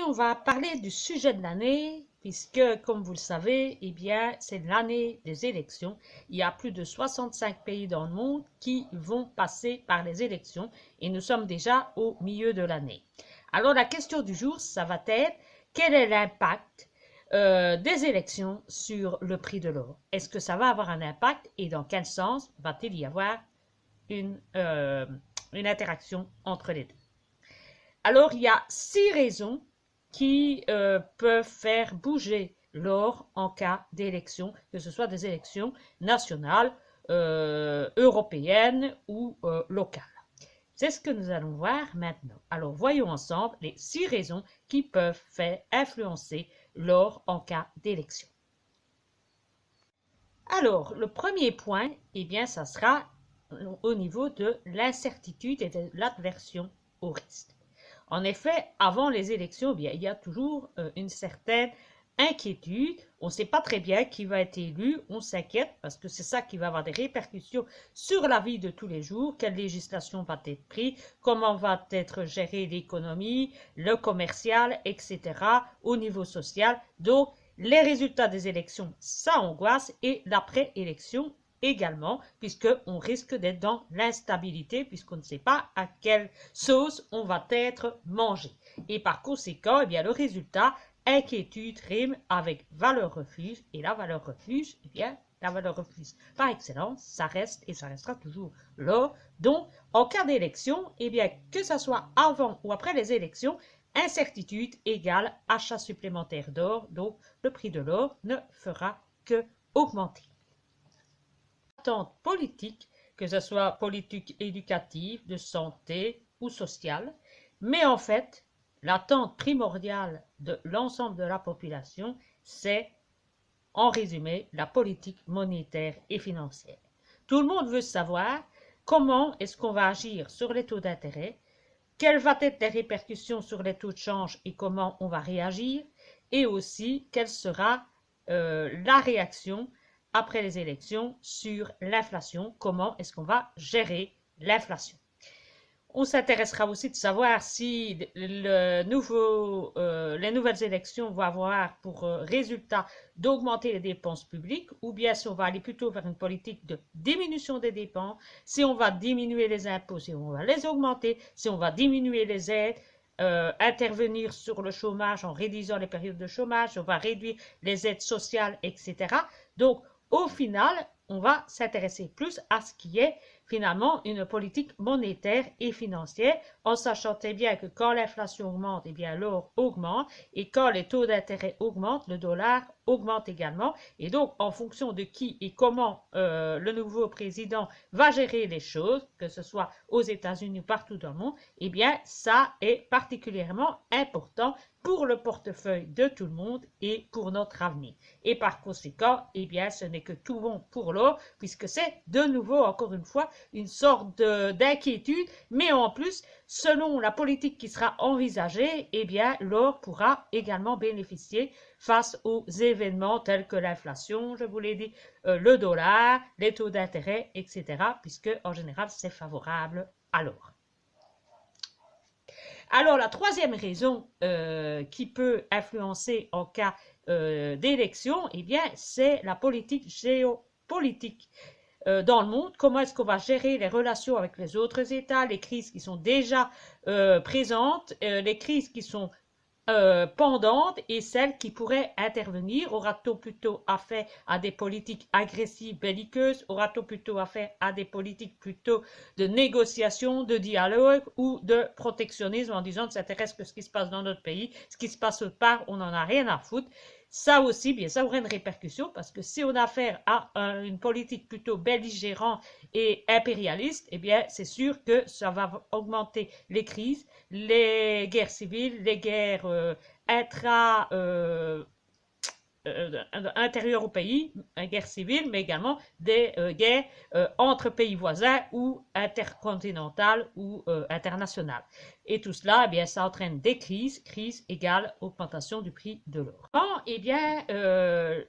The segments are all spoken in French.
on va parler du sujet de l'année, puisque, comme vous le savez, eh bien, c'est l'année des élections. Il y a plus de 65 pays dans le monde qui vont passer par les élections et nous sommes déjà au milieu de l'année. Alors, la question du jour, ça va être, quel est l'impact des élections sur le prix de l'or? Est-ce que ça va avoir un impact et dans quel sens va-t-il y avoir une interaction entre les deux? Alors, il y a 6 raisons qui peuvent faire bouger l'or en cas d'élection, que ce soit des élections nationales, européennes ou locales. C'est ce que nous allons voir maintenant. Alors, voyons ensemble les 6 raisons qui peuvent faire influencer l'or en cas d'élection. Alors, le premier point, eh bien, ça sera au niveau de l'incertitude et de l'aversion au risque. En effet, avant les élections, bien, il y a toujours une certaine inquiétude. On ne sait pas très bien qui va être élu. On s'inquiète parce que c'est ça qui va avoir des répercussions sur la vie de tous les jours. Quelle législation va être prise, comment va être gérée l'économie, le commercial, etc. au niveau social. Donc, les résultats des élections, ça angoisse et l'après-élection également, puisqu'on risque d'être dans l'instabilité, puisqu'on ne sait pas à quelle sauce on va être mangé. Et par conséquent, eh bien, le résultat, inquiétude rime avec valeur refuge, et la valeur refuge, eh bien, la valeur refuge par excellence, ça reste et ça restera toujours l'or. Donc, en cas d'élection, eh bien, que ce soit avant ou après les élections, incertitude égale achat supplémentaire d'or, donc le prix de l'or ne fera que augmenter. Attente politique, que ce soit politique éducative, de santé ou sociale, mais en fait, l'attente primordiale de l'ensemble de la population, c'est, en résumé, la politique monétaire et financière. Tout le monde veut savoir comment est-ce qu'on va agir sur les taux d'intérêt, quelles vont être les répercussions sur les taux de change et comment on va réagir, et aussi quelle sera la réaction après les élections sur l'inflation, comment est-ce qu'on va gérer l'inflation. On s'intéressera aussi de savoir si les nouvelles élections vont avoir pour résultat d'augmenter les dépenses publiques ou bien si on va aller plutôt vers une politique de diminution des dépenses, si on va diminuer les impôts, si on va les augmenter, si on va diminuer les aides, intervenir sur le chômage en réduisant les périodes de chômage, on va réduire les aides sociales, etc. Donc, au final, on va s'intéresser plus à ce qui est finalement une politique monétaire et financière, en sachant très bien que quand l'inflation augmente, eh bien l'or augmente, et quand les taux d'intérêt augmentent, le dollar augmente également. Et donc, en fonction de qui et comment le nouveau président va gérer les choses, que ce soit aux États-Unis ou partout dans le monde, eh bien, ça est particulièrement important pour le portefeuille de tout le monde et pour notre avenir. Et par conséquent, eh bien, ce n'est que tout bon pour l'or, puisque c'est de nouveau, encore une fois, une sorte d'inquiétude, mais en plus, selon la politique qui sera envisagée, eh bien, l'or pourra également bénéficier face aux événements tels que l'inflation, je vous l'ai dit, le dollar, les taux d'intérêt, etc., puisque en général, c'est favorable à l'or. Alors, la troisième raison qui peut influencer en cas d'élection, eh bien, c'est la politique géopolitique dans le monde. Comment est-ce qu'on va gérer les relations avec les autres États, les crises qui sont déjà présentes, les crises qui sont pendantes et celles qui pourraient intervenir. Aura-t-on plutôt affaire à des politiques agressives, belliqueuses? Aura-t-on plutôt affaire à des politiques plutôt de négociation, de dialogue ou de protectionnisme en disant que ça intéresse que ce qui se passe dans notre pays, ce qui se passe autre part, on n'en a rien à foutre. Ça aussi, bien, ça aurait une répercussion parce que si on a affaire à une politique plutôt belligérante et impérialiste, eh bien, c'est sûr que ça va augmenter les crises, les guerres civiles, les guerres intérieures au pays, guerre civile, mais également des guerres entre pays voisins ou intercontinentales ou internationales. Et tout cela, eh bien, ça entraîne des crises. Crise égale augmentation du prix de l'or. Eh bien,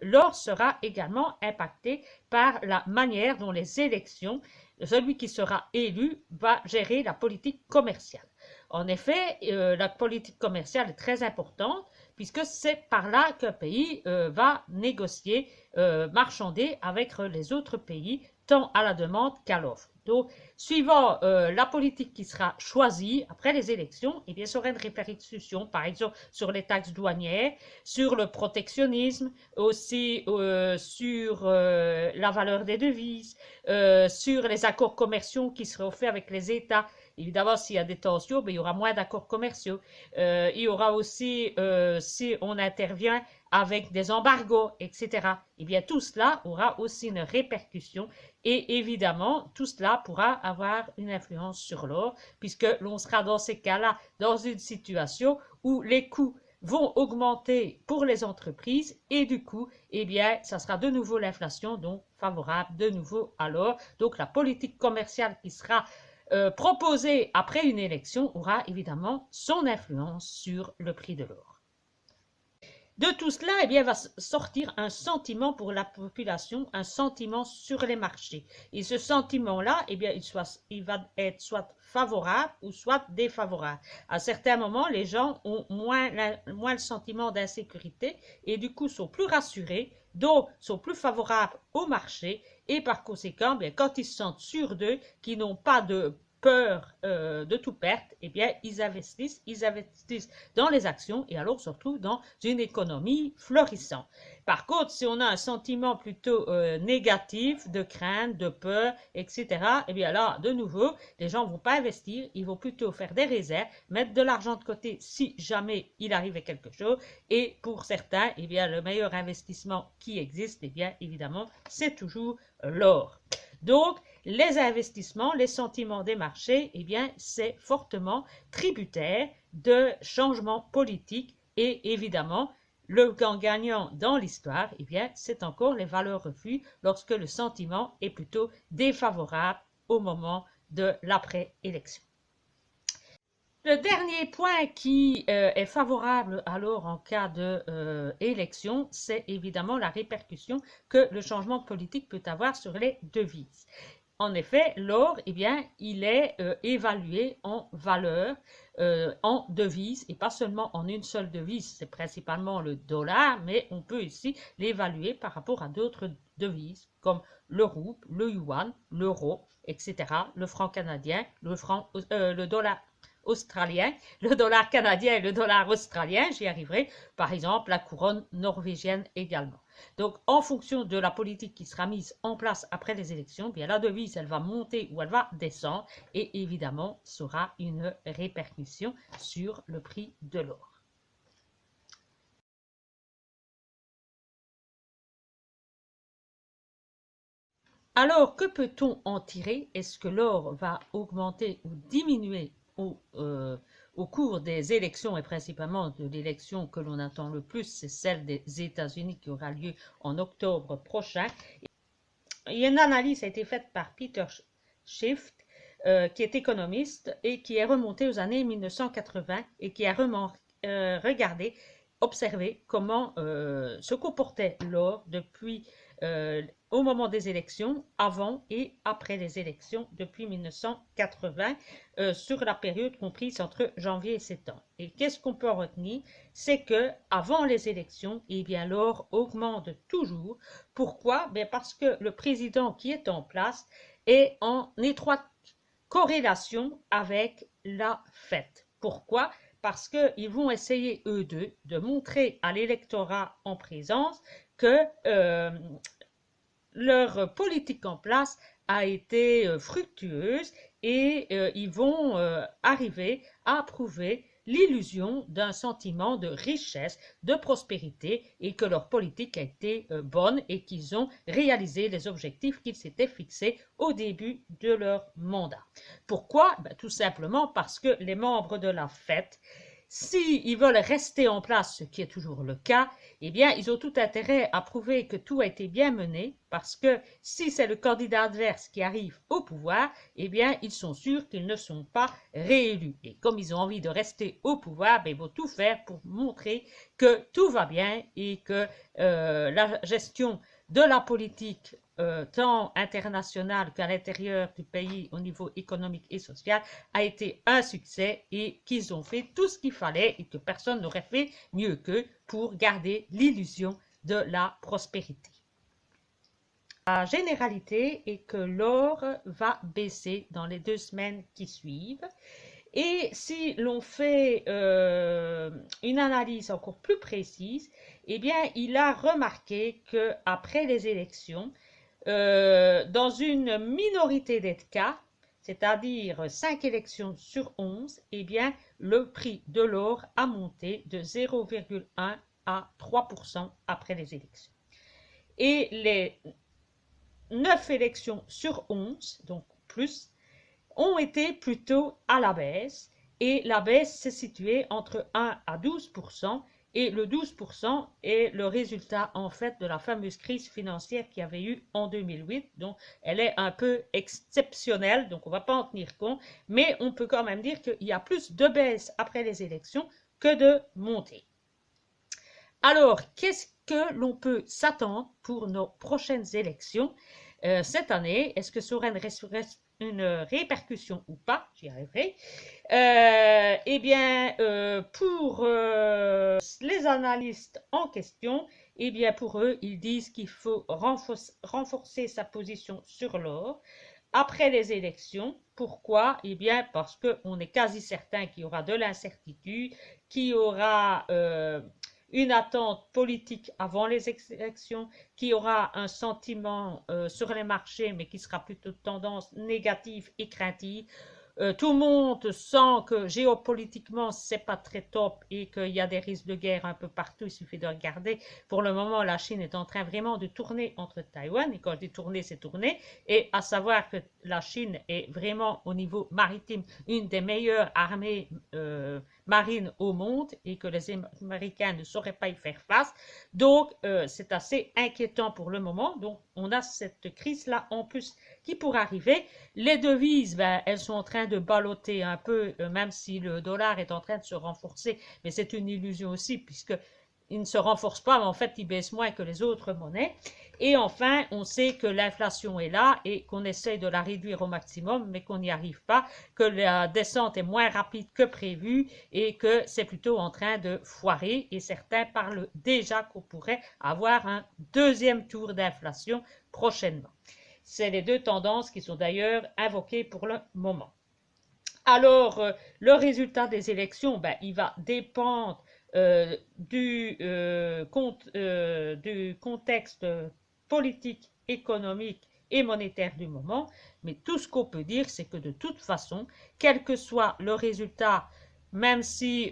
l'or sera également impacté par la manière dont les élections celui qui sera élu va gérer la politique commerciale. En effet, la politique commerciale est très importante puisque c'est par là qu'un pays va négocier, marchander avec les autres pays, tant à la demande qu'à l'offre. Donc, suivant la politique qui sera choisie après les élections, eh bien, ça aura une répercussion, par exemple, sur les taxes douanières, sur le protectionnisme, aussi sur la valeur des devises, sur les accords commerciaux qui seront faits avec les États. Évidemment, s'il y a des tensions, ben, il y aura moins d'accords commerciaux. Il y aura aussi, si on intervient avec des embargos, etc. Eh bien, tout cela aura aussi une répercussion et évidemment, tout cela pourra avoir une influence sur l'or puisque l'on sera dans ces cas-là dans une situation où les coûts vont augmenter pour les entreprises et du coup, eh bien, ça sera de nouveau l'inflation, donc favorable de nouveau à l'or. Donc, la politique commerciale qui sera proposée après une élection aura évidemment son influence sur le prix de l'or. De tout cela, eh bien, va sortir un sentiment pour la population, un sentiment sur les marchés. Et ce sentiment-là, eh bien, il va être soit favorable ou soit défavorable. À certains moments, les gens ont moins le sentiment d'insécurité et du coup sont plus rassurés, donc sont plus favorables au marché et par conséquent, bien, quand ils se sentent sûrs d'eux, qu'ils n'ont pas de peur de tout perdre, eh bien, ils investissent dans les actions et alors on se retrouve dans une économie florissante. Par contre, si on a un sentiment plutôt négatif, de crainte, de peur, etc., eh bien là, de nouveau, les gens ne vont pas investir, ils vont plutôt faire des réserves, mettre de l'argent de côté si jamais il arrivait quelque chose. Et pour certains, eh bien, le meilleur investissement qui existe, eh bien, évidemment, c'est toujours l'or. Donc, les investissements, les sentiments des marchés, eh bien, c'est fortement tributaire de changements politiques et évidemment, le grand gagnant dans l'histoire, eh bien, c'est encore les valeurs refuges lorsque le sentiment est plutôt défavorable au moment de l'après-élection. Le dernier point qui est favorable alors en cas d'élection, c'est évidemment la répercussion que le changement politique peut avoir sur les devises. En effet, l'or, eh bien, il est évalué en valeur, en devise, et pas seulement en une seule devise, c'est principalement le dollar, mais on peut ici l'évaluer par rapport à d'autres devises, comme le rouble, le yuan, l'euro, etc., le franc canadien, le dollar australien, le dollar canadien et le dollar australien, j'y arriverai, par exemple la couronne norvégienne également. Donc, en fonction de la politique qui sera mise en place après les élections, bien la devise, elle va monter ou elle va descendre et évidemment, ça aura une répercussion sur le prix de l'or. Alors, que peut-on en tirer? Est-ce que l'or va augmenter ou diminuer au cours des élections et principalement de l'élection que l'on attend le plus, c'est celle des États-Unis qui aura lieu en octobre prochain. Une analyse a été faite par Peter Schiff, qui est économiste et qui est remonté aux années 1980 et qui a regardé, observé comment se comportait l'or depuis au moment des élections, avant et après les élections depuis 1980, sur la période comprise entre janvier et septembre. Et qu'est-ce qu'on peut en retenir? C'est que avant les élections, eh bien, l'or augmente toujours. Pourquoi? Ben parce que le président qui est en place est en étroite corrélation avec la Fed. Pourquoi? Parce qu'ils vont essayer, eux deux, de montrer à l'électorat en présence que leur politique en place a été fructueuse et ils vont arriver à prouver l'illusion d'un sentiment de richesse, de prospérité et que leur politique a été bonne et qu'ils ont réalisé les objectifs qu'ils s'étaient fixés au début de leur mandat. Pourquoi? Ben, tout simplement parce que les membres de la Fed, s'ils veulent rester en place, ce qui est toujours le cas, eh bien, ils ont tout intérêt à prouver que tout a été bien mené, parce que si c'est le candidat adverse qui arrive au pouvoir, eh bien, ils sont sûrs qu'ils ne sont pas réélus. Et comme ils ont envie de rester au pouvoir, ben, ils vont tout faire pour montrer que tout va bien et que la gestion de la politique tant international qu'à l'intérieur du pays au niveau économique et social, a été un succès et qu'ils ont fait tout ce qu'il fallait et que personne n'aurait fait mieux qu'eux pour garder l'illusion de la prospérité. La généralité est que l'or va baisser dans les 2 semaines qui suivent. Et si l'on fait une analyse encore plus précise, eh bien, il a remarqué qu'après les élections, dans une minorité des cas, c'est-à-dire 5 élections sur 11, eh bien, le prix de l'or a monté de 0,1 à 3% après les élections. Et les 9 élections sur 11, donc plus, ont été plutôt à la baisse et la baisse s'est située entre 1 à 12% et le 12% est le résultat en fait de la fameuse crise financière qu'il y avait eu en 2008. Donc elle est un peu exceptionnelle, donc on ne va pas en tenir compte, mais on peut quand même dire qu'il y a plus de baisse après les élections que de montée. Alors, qu'est-ce que l'on peut s'attendre pour nos prochaines élections cette année? Est-ce que ça aura une répercussion ou pas? J'y arriverai. Eh bien, pour les analystes en question, eh bien, pour eux, ils disent qu'il faut renforcer sa position sur l'or après les élections. Pourquoi? Eh bien, parce qu'on est quasi certain qu'il y aura de l'incertitude, qu'il y aura une attente politique avant les élections, qui aura un sentiment sur les marchés, mais qui sera plutôt de tendance négative et craintive. Tout le monde sent que géopolitiquement, c'est pas très top et qu'il y a des risques de guerre un peu partout. Il suffit de regarder. Pour le moment, la Chine est en train vraiment de tourner entre Taïwan. Et quand je dis tourner, c'est tourner. Et à savoir que la Chine est vraiment, au niveau maritime, une des meilleures armées marines au monde et que les Américains ne sauraient pas y faire face. Donc, c'est assez inquiétant pour le moment. Donc, on a cette crise-là en plus qui pourrait arriver. Les devises, ben, elles sont en train de balloter un peu, même si le dollar est en train de se renforcer, mais c'est une illusion aussi, puisqu'il ne se renforce pas, mais en fait, il baisse moins que les autres monnaies. Et enfin, on sait que l'inflation est là et qu'on essaye de la réduire au maximum, mais qu'on n'y arrive pas, que la descente est moins rapide que prévu et que c'est plutôt en train de foirer. Et certains parlent déjà qu'on pourrait avoir un deuxième tour d'inflation prochainement. C'est les 2 tendances qui sont d'ailleurs invoquées pour le moment. Alors, le résultat des élections, ben, il va dépendre du contexte politique, économique et monétaire du moment. Mais tout ce qu'on peut dire, c'est que de toute façon, quel que soit le résultat, même si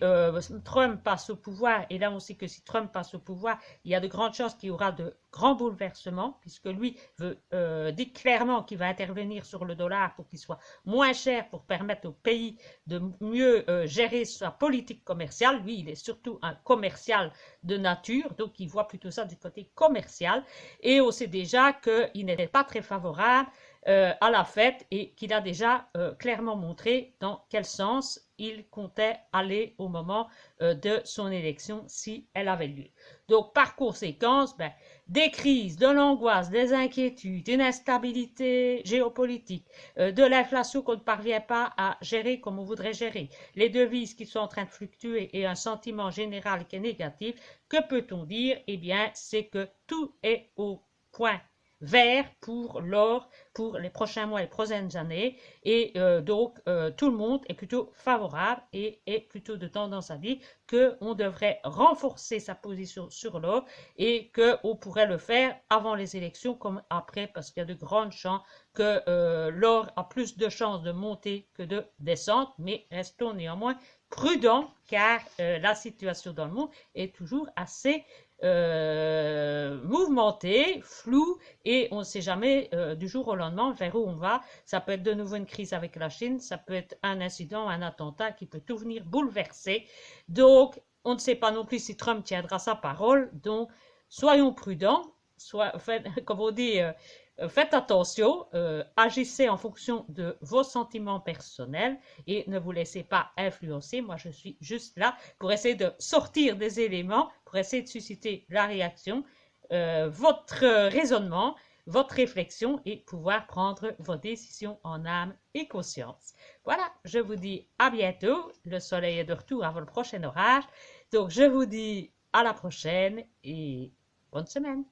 Trump passe au pouvoir, et là on sait que si Trump passe au pouvoir, il y a de grandes chances qu'il y aura de grands bouleversements, puisque lui dit clairement qu'il va intervenir sur le dollar pour qu'il soit moins cher, pour permettre au pays de mieux gérer sa politique commerciale. Lui, il est surtout un commercial de nature, donc il voit plutôt ça du côté commercial. Et on sait déjà qu'il n'était pas très favorable à la fête et qu'il a déjà clairement montré dans quel sens il comptait aller au moment de son élection si elle avait lieu. Donc par conséquent, ben, des crises, de l'angoisse, des inquiétudes, une instabilité géopolitique, de l'inflation qu'on ne parvient pas à gérer comme on voudrait gérer, les devises qui sont en train de fluctuer et un sentiment général qui est négatif, que peut-on dire? Eh bien, c'est que tout est au point vert pour l'or pour les prochains mois et les prochaines années et donc tout le monde est plutôt favorable et est plutôt de tendance à dire qu'on devrait renforcer sa position sur l'or et qu'on pourrait le faire avant les élections comme après parce qu'il y a de grandes chances que l'or a plus de chances de monter que de descendre, mais restons néanmoins prudents car la situation dans le monde est toujours assez mouvementé, flou et on ne sait jamais du jour au lendemain vers où on va. Ça peut être de nouveau une crise avec la Chine, ça peut être un incident, un attentat qui peut tout venir bouleverser. Donc, on ne sait pas non plus si Trump tiendra sa parole. Donc, soyons prudents, comme on dit, faites attention, agissez en fonction de vos sentiments personnels et ne vous laissez pas influencer. Moi, je suis juste là pour essayer de sortir des éléments, pour essayer de susciter la réaction, votre raisonnement. votre réflexion et pouvoir prendre vos décisions en âme et conscience. Voilà, je vous dis à bientôt. Le soleil est de retour avant le prochain orage. Donc, je vous dis à la prochaine et bonne semaine.